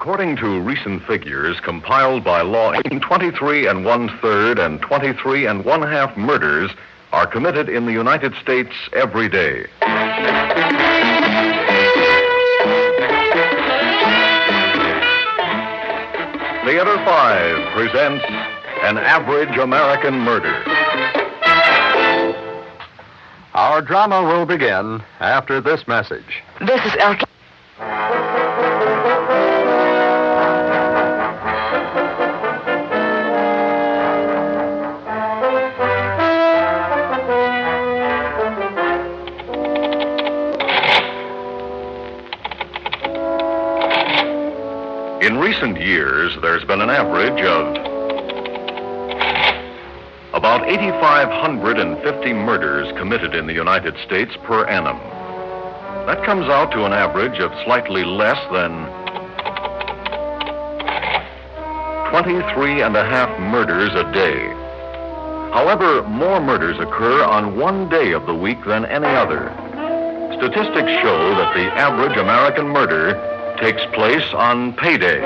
According to recent figures compiled by law, 23 1/3 and 23 1/2 murders are committed in the United States every day. Theater 5 presents An Average American Murder. Our drama will begin after this message. This is Elke. In recent years, there's been an average of about 8,550 murders committed in the United States per annum. That comes out to an average of slightly less than 23 1/2 murders a day. However, more murders occur on one day of the week than any other. Statistics show that the average American murder takes place on payday.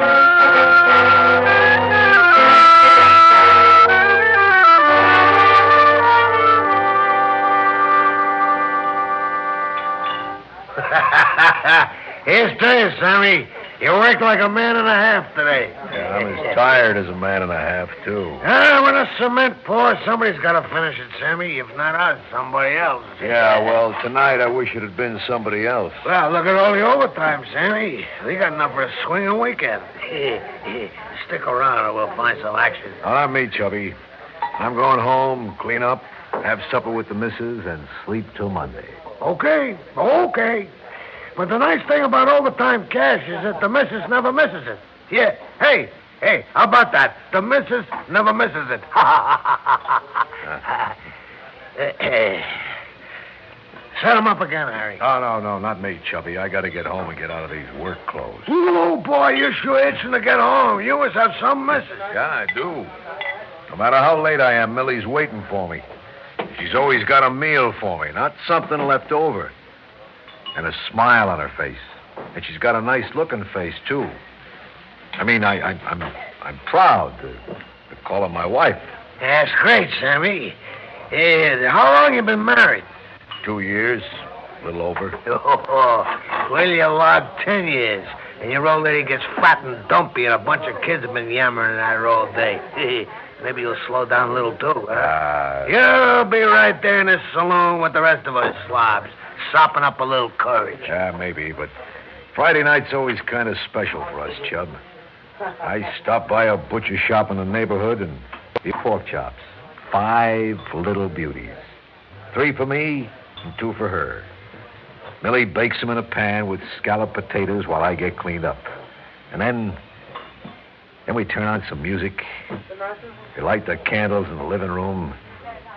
Here's to you, Sammy. You worked like a man and a half today. Yeah, I'm as tired as a man and a half, too. When the cement pours, somebody's got to finish it, Sammy. If not us, somebody else. Yeah, well, tonight I wish it had been somebody else. Well, look at all the overtime, Sammy. We got enough for a swinging weekend. Stick around or we'll find some action. Oh, not me, Chubby. I'm going home, clean up, have supper with the missus, and sleep till Monday. Okay. But the nice thing about overtime cash is that the missus never misses it. Yeah. Hey, how about that? The missus never misses it. Set him up again, Harry. Oh, no, not me, Chubby. I got to get home and get out of these work clothes. Oh, boy, you're sure itching to get home. You must have some missus. Yeah, I do. No matter how late I am, Millie's waiting for me. She's always got a meal for me, not something left over. And a smile on her face. And she's got a nice-looking face, too. I mean, I'm proud to call her my wife. That's great, Sammy. How long you been married? 2 years, a little over. Well, you logged 10 years. And your old lady gets fat and dumpy, and a bunch of kids have been yammering at her all day. Maybe you'll slow down a little, too, huh? You'll be right there in this saloon with the rest of us slobs, sopping up a little courage. Yeah, maybe, but Friday night's always kind of special for us, Chub. I stop by a butcher shop in the neighborhood and eat pork chops. 5 little beauties. 3 for me and 2 for her. Millie bakes them in a pan with scalloped potatoes while I get cleaned up. And then we turn on some music. We light the candles in the living room.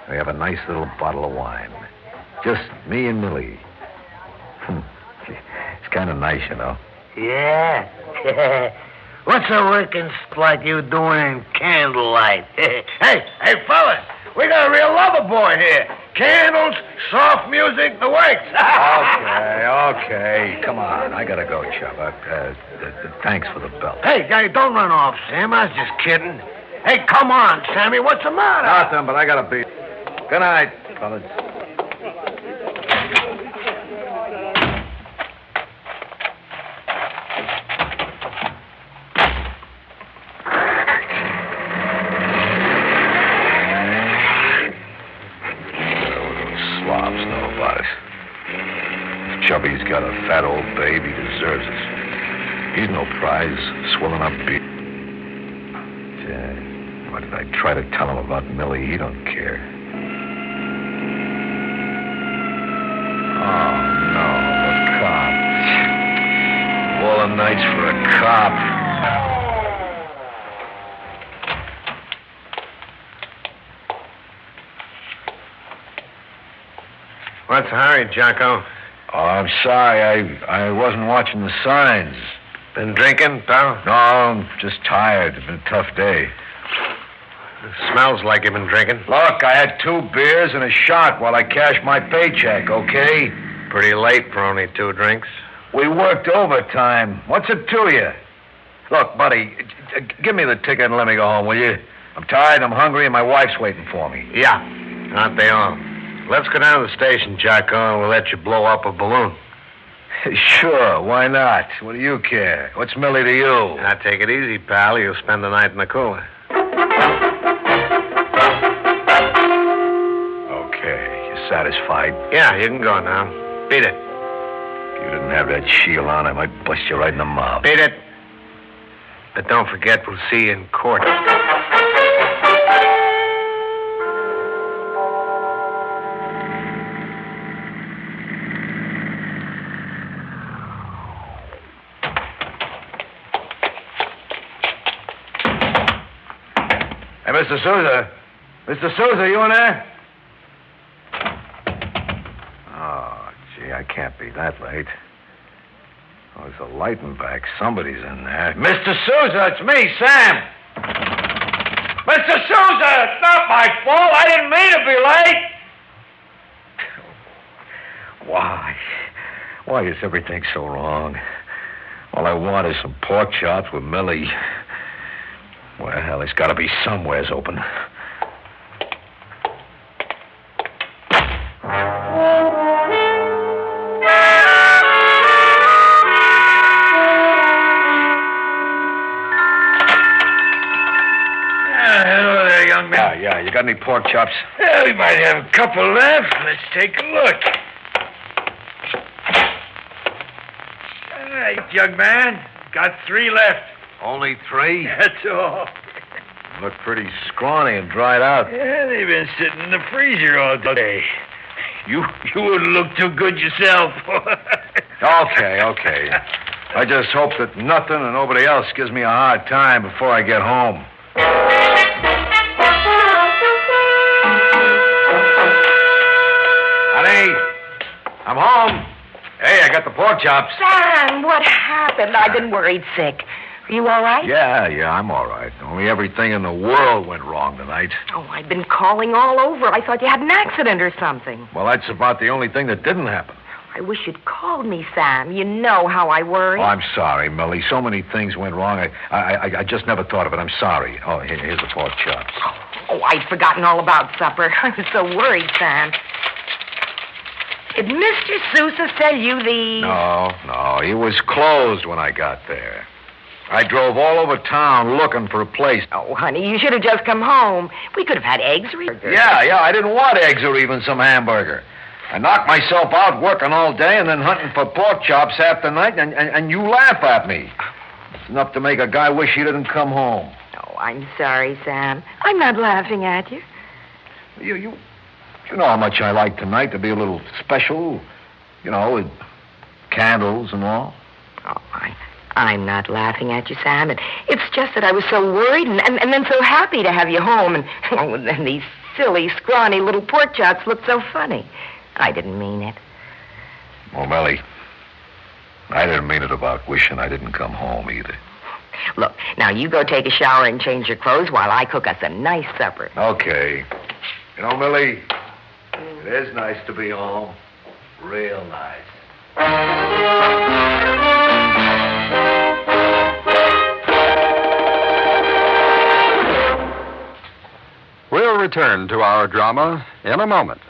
And we have a nice little bottle of wine. Just me and Millie. It's kind of nice, you know. Yeah. What's a working like you doing in candlelight? Hey, fellas, we got a real lover boy here. Candles, soft music, the works. Okay. Come on. I gotta go, Chubb. Thanks for the belt. Hey, don't run off, Sam. I was just kidding. Hey, come on, Sammy. What's the matter? Nothing, but I gotta be. Good night, fellas. Chubby's got a fat old babe. He deserves it. He's no prize, swilling up beer. What did I try to tell him about Millie? He don't care. Oh, no, the cop. All the nights for a cop. What's the hurry, Jocko? Oh, I'm sorry. I wasn't watching the signs. Been drinking, pal? No, I'm just tired. It's been a tough day. It smells like you've been drinking. Look, I had 2 beers and a shot while I cashed my paycheck, okay? Pretty late for only 2 drinks. We worked overtime. What's it to you? Look, buddy, give me the ticket and let me go home, will you? I'm tired, I'm hungry, and my wife's waiting for me. Yeah, aren't they all? Let's go down to the station, Jacko, and we'll let you blow up a balloon. Sure, why not? What do you care? What's Millie to you? Now, take it easy, pal. You'll spend the night in the cooler. Okay, you satisfied? Yeah, you can go now. Beat it. If you didn't have that shield on, I might bust you right in the mouth. Beat it. But don't forget, we'll see you in court. Hey, Mr. Sousa. Mr. Sousa, you in there? Oh, gee, I can't be that late. Oh, there's a lighting back. Somebody's in there. Mr. Sousa, it's me, Sam. Mr. Sousa, it's not my fault. I didn't mean to be late. Why? Why is everything so wrong? All I want is some pork chops with Millie. Well, it's got to be somewheres open. Hello there, young man. Yeah, you got any pork chops? Well, we might have a couple left. Let's take a look. All right, young man. Got 3 left. Only 3? That's all. Look pretty scrawny and dried out. Yeah, they've been sitting in the freezer all day. You wouldn't look too good yourself. Okay. I just hope that nothing and nobody else gives me a hard time before I get home. Honey, I'm home. Hey, I got the pork chops. Sam, what happened? I've been worried sick. Are you all right? Yeah, I'm all right. Only everything in the world went wrong tonight. Oh, I've been calling all over. I thought you had an accident or something. Well, that's about the only thing that didn't happen. I wish you'd called me, Sam. You know how I worry. Oh, I'm sorry, Millie. So many things went wrong. I just never thought of it. I'm sorry. Oh, here's the pork chops. Oh, I'd forgotten all about supper. I was so worried, Sam. Did Mr. Sousa sell you these? No. He was closed when I got there. I drove all over town looking for a place. Oh, honey, you should have just come home. We could have had eggs or... Yeah, I didn't want eggs or even some hamburger. I knocked myself out working all day and then hunting for pork chops half the night, and you laugh at me. It's enough to make a guy wish he didn't come home. Oh, I'm sorry, Sam. I'm not laughing at you. You know how much I like tonight to be a little special, with candles and all. Oh, I'm not laughing at you, Sam. It's just that I was so worried and then so happy to have you home. And then these silly, scrawny little pork chops looked so funny. I didn't mean it. Well, Millie, I didn't mean it about wishing I didn't come home either. Look, now you go take a shower and change your clothes while I cook us a nice supper. Okay. Millie, it is nice to be home. Real nice. We'll return to our drama in a moment.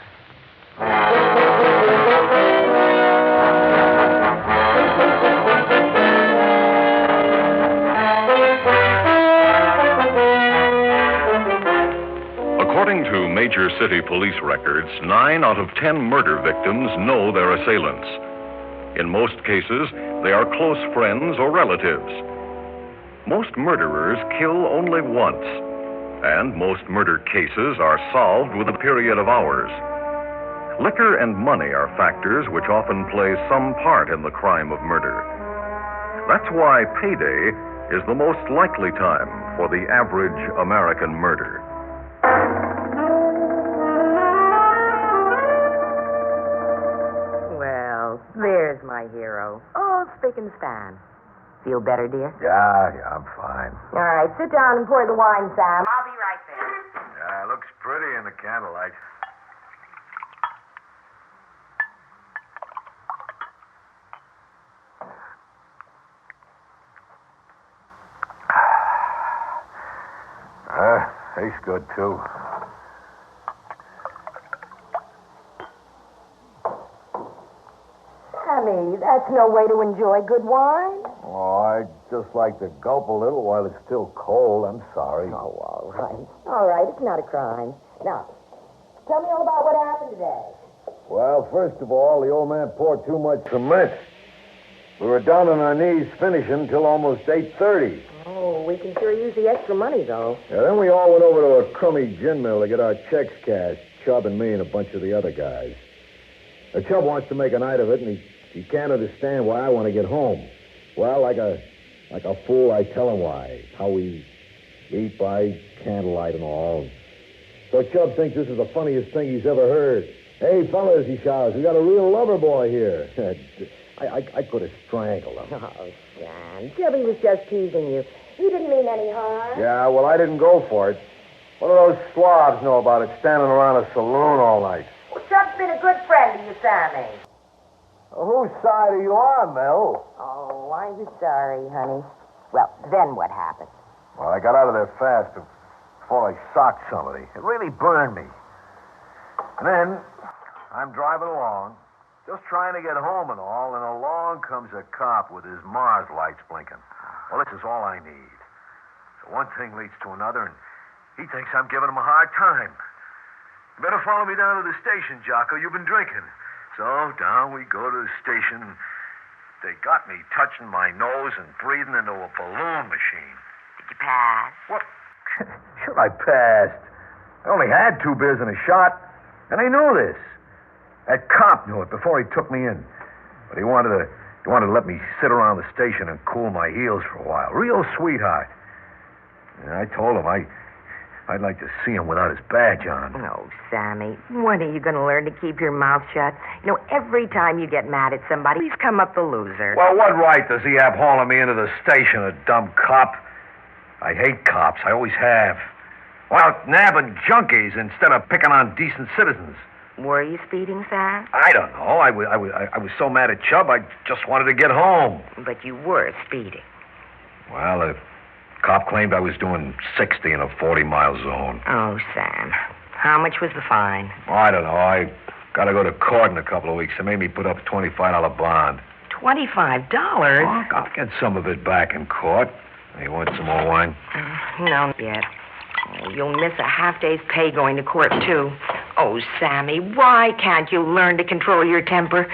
According to major city police records, 9 out of 10 murder victims know their assailants. In most cases, they are close friends or relatives. Most murderers kill only once, and most murder cases are solved within a period of hours. Liquor and money are factors which often play some part in the crime of murder. That's why payday is the most likely time for the average American murder. Well, there's my hero. Oh, spick and span. Feel better, dear? Yeah, I'm fine. All right, sit down and pour the wine, Sam. I'll be right there. Yeah, it looks pretty in the candlelight. Tastes good, too. Sammy, that's no way to enjoy good wine. Oh, I'd just like to gulp a little while it's still cold. I'm sorry. Oh, all right. All right, it's not a crime. Now, tell me all about what happened today. Well, first of all, the old man poured too much cement. We were down on our knees finishing till almost 8:30. Oh, we can sure use the extra money, though. Yeah, then we all went over to a crummy gin mill to get our checks cashed, Chubb and me and a bunch of the other guys. The Chubb wants to make a night of it, and he can't understand why I want to get home. Well, like a fool, I tell him why. How we eat by candlelight and all. So Chubb thinks this is the funniest thing he's ever heard. Hey, fellas, he shouts, we got a real lover boy here. I could have strangled him. Oh, Sam, Chubby was just teasing you. He didn't mean any harm. Yeah, well, I didn't go for it. What do those slobs know about it, standing around a saloon all night? Well, Chub's been a good friend to you, Sammy. Well, whose side are you on, Mel? Oh, I'm sorry, honey. Well, then what happened? Well, I got out of there fast before I socked somebody. It really burned me. And then I'm driving along, just trying to get home and all, and along comes a cop with his Mars lights blinking. Well, this is all I need. So one thing leads to another, and he thinks I'm giving him a hard time. You better follow me down to the station, Jocko. You've been drinking. So down we go to the station. They got me touching my nose and breathing into a balloon machine. Did you pass? What? Sure, I passed. I only had 2 beers and a shot, and I knew this. That cop knew it before he took me in. But he wanted to let me sit around the station and cool my heels for a while. Real sweetheart. And I told him I'd like to see him without his badge on. Oh, Sammy, when are you going to learn to keep your mouth shut? You know, every time you get mad at somebody, he's come up the loser. Well, what right does he have hauling me into the station, a dumb cop? I hate cops. I always have. Well, nabbing junkies instead of picking on decent citizens. Were you speeding, Sam? I don't know. I was so mad at Chubb, I just wanted to get home. But you were speeding. Well, the cop claimed I was doing 60 in a 40-mile zone. Oh, Sam. How much was the fine? Oh, I don't know. I got to go to court in a couple of weeks. They made me put up a $25 bond. $25? Oh, I'll get some of it back in court. You want some more wine? No, not yet. Oh, you'll miss a half-day's pay going to court, too. Oh, Sammy, why can't you learn to control your temper?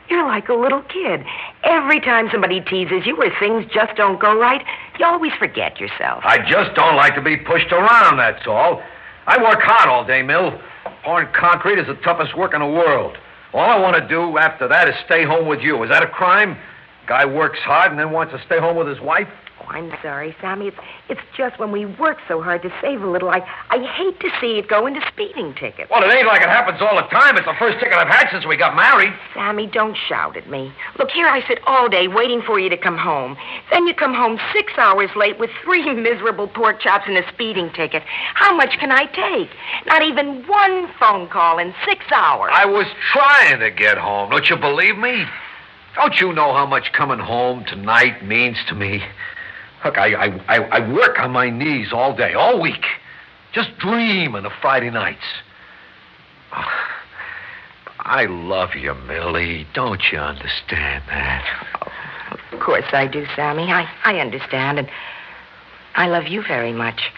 You're like a little kid. Every time somebody teases you or things just don't go right, you always forget yourself. I just don't like to be pushed around, that's all. I work hard all day, Mill. Pouring concrete is the toughest work in the world. All I want to do after that is stay home with you. Is that a crime? Guy works hard and then wants to stay home with his wife? Oh, I'm sorry, Sammy. It's just when we work so hard to save a little, I hate to see it go into speeding tickets. Well, it ain't like it happens all the time. It's the first ticket I've had since we got married. Sammy, don't shout at me. Look, here I sit all day waiting for you to come home. Then you come home 6 hours late with 3 miserable pork chops and a speeding ticket. How much can I take? Not even one phone call in 6 hours. I was trying to get home. Don't you believe me? Don't you know how much coming home tonight means to me? Look, I work on my knees all day, all week. Just dreaming of Friday nights. Oh, I love you, Millie. Don't you understand that? Oh, of course I do, Sammy. I understand, and I love you very much.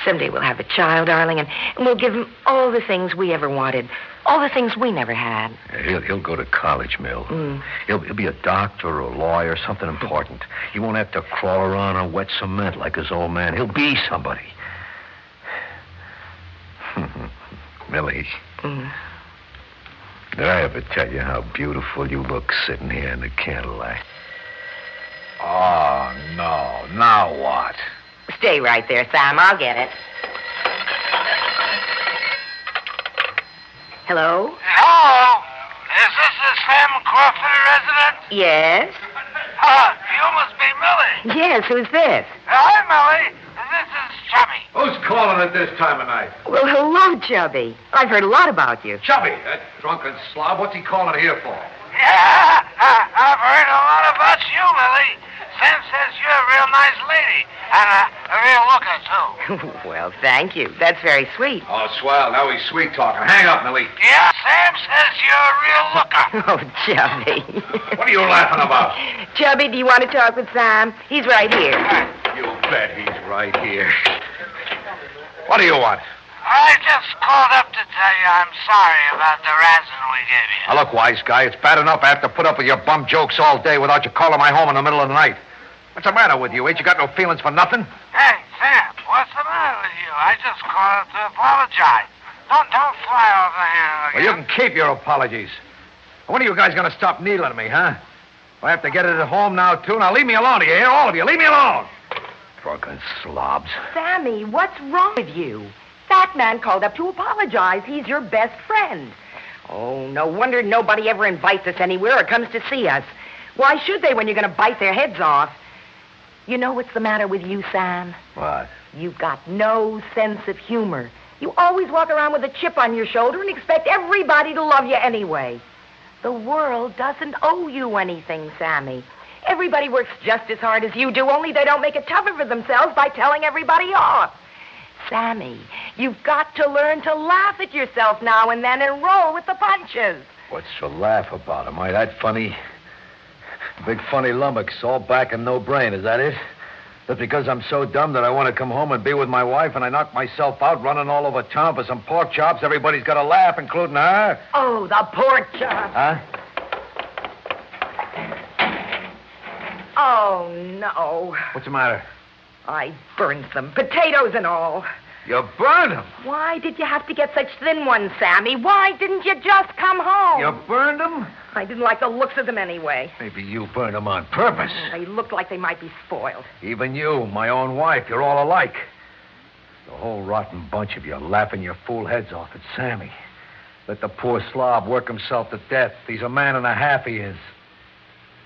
Someday we'll have a child, darling, and we'll give him all the things we ever wanted. All the things we never had. He'll go to college, Mill. He'll be a doctor or a lawyer, something important. He won't have to crawl around on wet cement like his old man. He'll be somebody. Millie, did I ever tell you how beautiful you look sitting here in the candlelight? Oh, no. Now what? Stay right there, Sam. I'll get it. Hello? Hello? Is this the Sam Crawford residence? Yes? You must be Millie. Yes, who's this? Hi, Millie. This is Chubby. Who's calling at this time of night? Well, hello, Chubby. I've heard a lot about you. Chubby, that drunken slob. What's he calling here for? Yeah, I've heard a lot about you, Millie. Since says you're a real nice lady. And a real looker, too. Well, thank you. That's very sweet. Oh, swell. Now he's sweet talking. Hang up, Millie. Yeah, Sam says you're a real looker. Oh, Chubby. What are you laughing about? Chubby, do you want to talk with Sam? He's right here. You bet he's right here. What do you want? I just called up to tell you I'm sorry about the ransom we gave you. Now, look, wise guy, it's bad enough I have to put up with your bum jokes all day without you calling my home in the middle of the night. What's the matter with you? Ain't you got no feelings for nothing? Hey, Sam, what's the matter with you? I just called up to apologize. Don't fly off the handle again. Well, you can keep your apologies. When are you guys going to stop needling me, huh? I have to get it at home now, too. Now, leave me alone, do you hear? All of you, leave me alone. Drunken slobs. Sammy, what's wrong with you? That man called up to apologize. He's your best friend. Oh, no wonder nobody ever invites us anywhere or comes to see us. Why should they when you're going to bite their heads off? You know what's the matter with you, Sam? What? You've got no sense of humor. You always walk around with a chip on your shoulder and expect everybody to love you anyway. The world doesn't owe you anything, Sammy. Everybody works just as hard as you do, only they don't make it tougher for themselves by telling everybody off. Sammy, you've got to learn to laugh at yourself now and then and roll with the punches. What's to laugh about? Am I that funny? Big funny lummox, all back and no brain, is that it? That because I'm so dumb that I want to come home and be with my wife and I knock myself out running all over town for some pork chops, everybody's got to laugh, including her? Oh, the pork chops. Huh? Oh, no. What's the matter? I burned them, potatoes and all. You burned them? Why did you have to get such thin ones, Sammy? Why didn't you just come home? You burned them? I didn't like the looks of them anyway. Maybe you burned them on purpose. They looked like they might be spoiled. Even you, my own wife, you're all alike. The whole rotten bunch of you laughing your fool heads off at Sammy. Let the poor slob work himself to death. He's a man and a half, he is.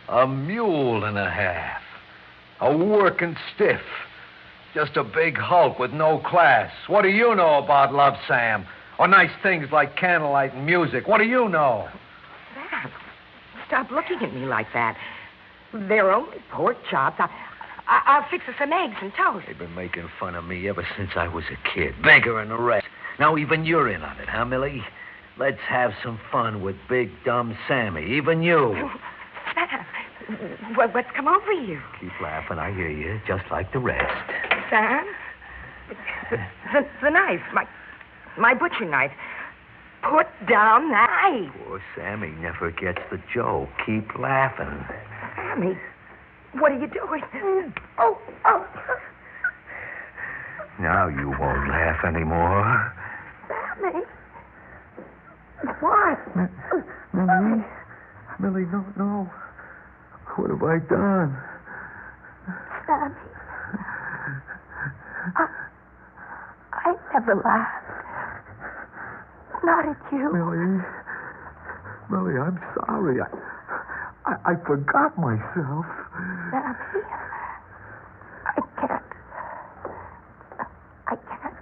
A mule and a half. A working stiff. Just a big hulk with no class. What do you know about love, Sam? Or nice things like candlelight and music? What do you know? Sam, stop looking at me like that. They're only pork chops. I'll fix us some eggs and toast. They've been making fun of me ever since I was a kid. Banker and the rest. Now even you're in on it, huh, Millie? Let's have some fun with big, dumb Sammy. Even you. Sam, what's come over you? Keep laughing, I hear you, just like the rest. Sam? The knife, my butcher knife. Put down that knife. Poor Sammy never gets the joke. Keep laughing. Sammy, what are you doing? Oh. Now you won't laugh anymore. Sammy. What? Millie, no. What have I done? Sammy. I never laughed. Not at you. Millie, I'm sorry. I forgot myself. Sammy. I can't.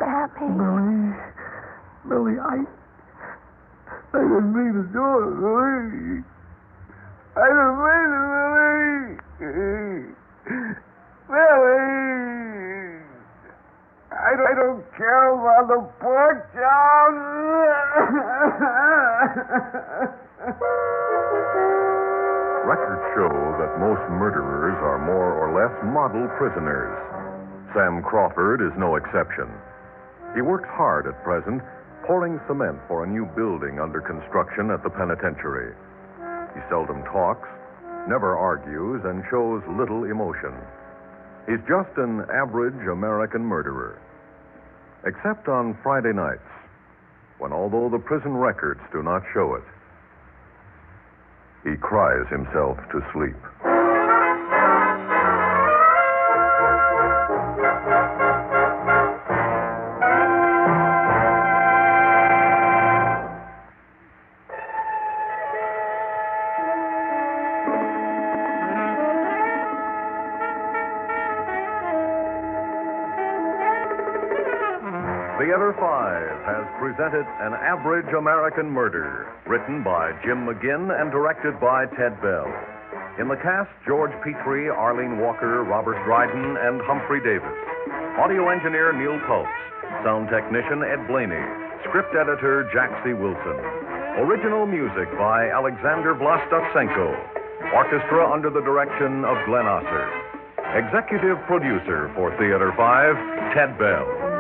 Sammy. Millie, I didn't mean to do it, Millie. I didn't mean it, Millie. Millie. I don't care about the pork chops. Records show that most murderers are more or less model prisoners. Sam Crawford is no exception. He works hard at present, pouring cement for a new building under construction at the penitentiary. He seldom talks, never argues, and shows little emotion. He's just an average American murderer. Except on Friday nights, when although the prison records do not show it, he cries himself to sleep. The Other Five has presented An Average American Murder, written by Jim McGinn and directed by Ted Bell. In the cast, George Petrie, Arlene Walker, Robert Dryden, and Humphrey Davis. Audio engineer Neil Pulse. Sound technician Ed Blaney. Script editor Jack C. Wilson. Original music by Alexander Vlastotsenko. Orchestra under the direction of Glenn Osser. Executive producer for Theater 5, Ted Bell.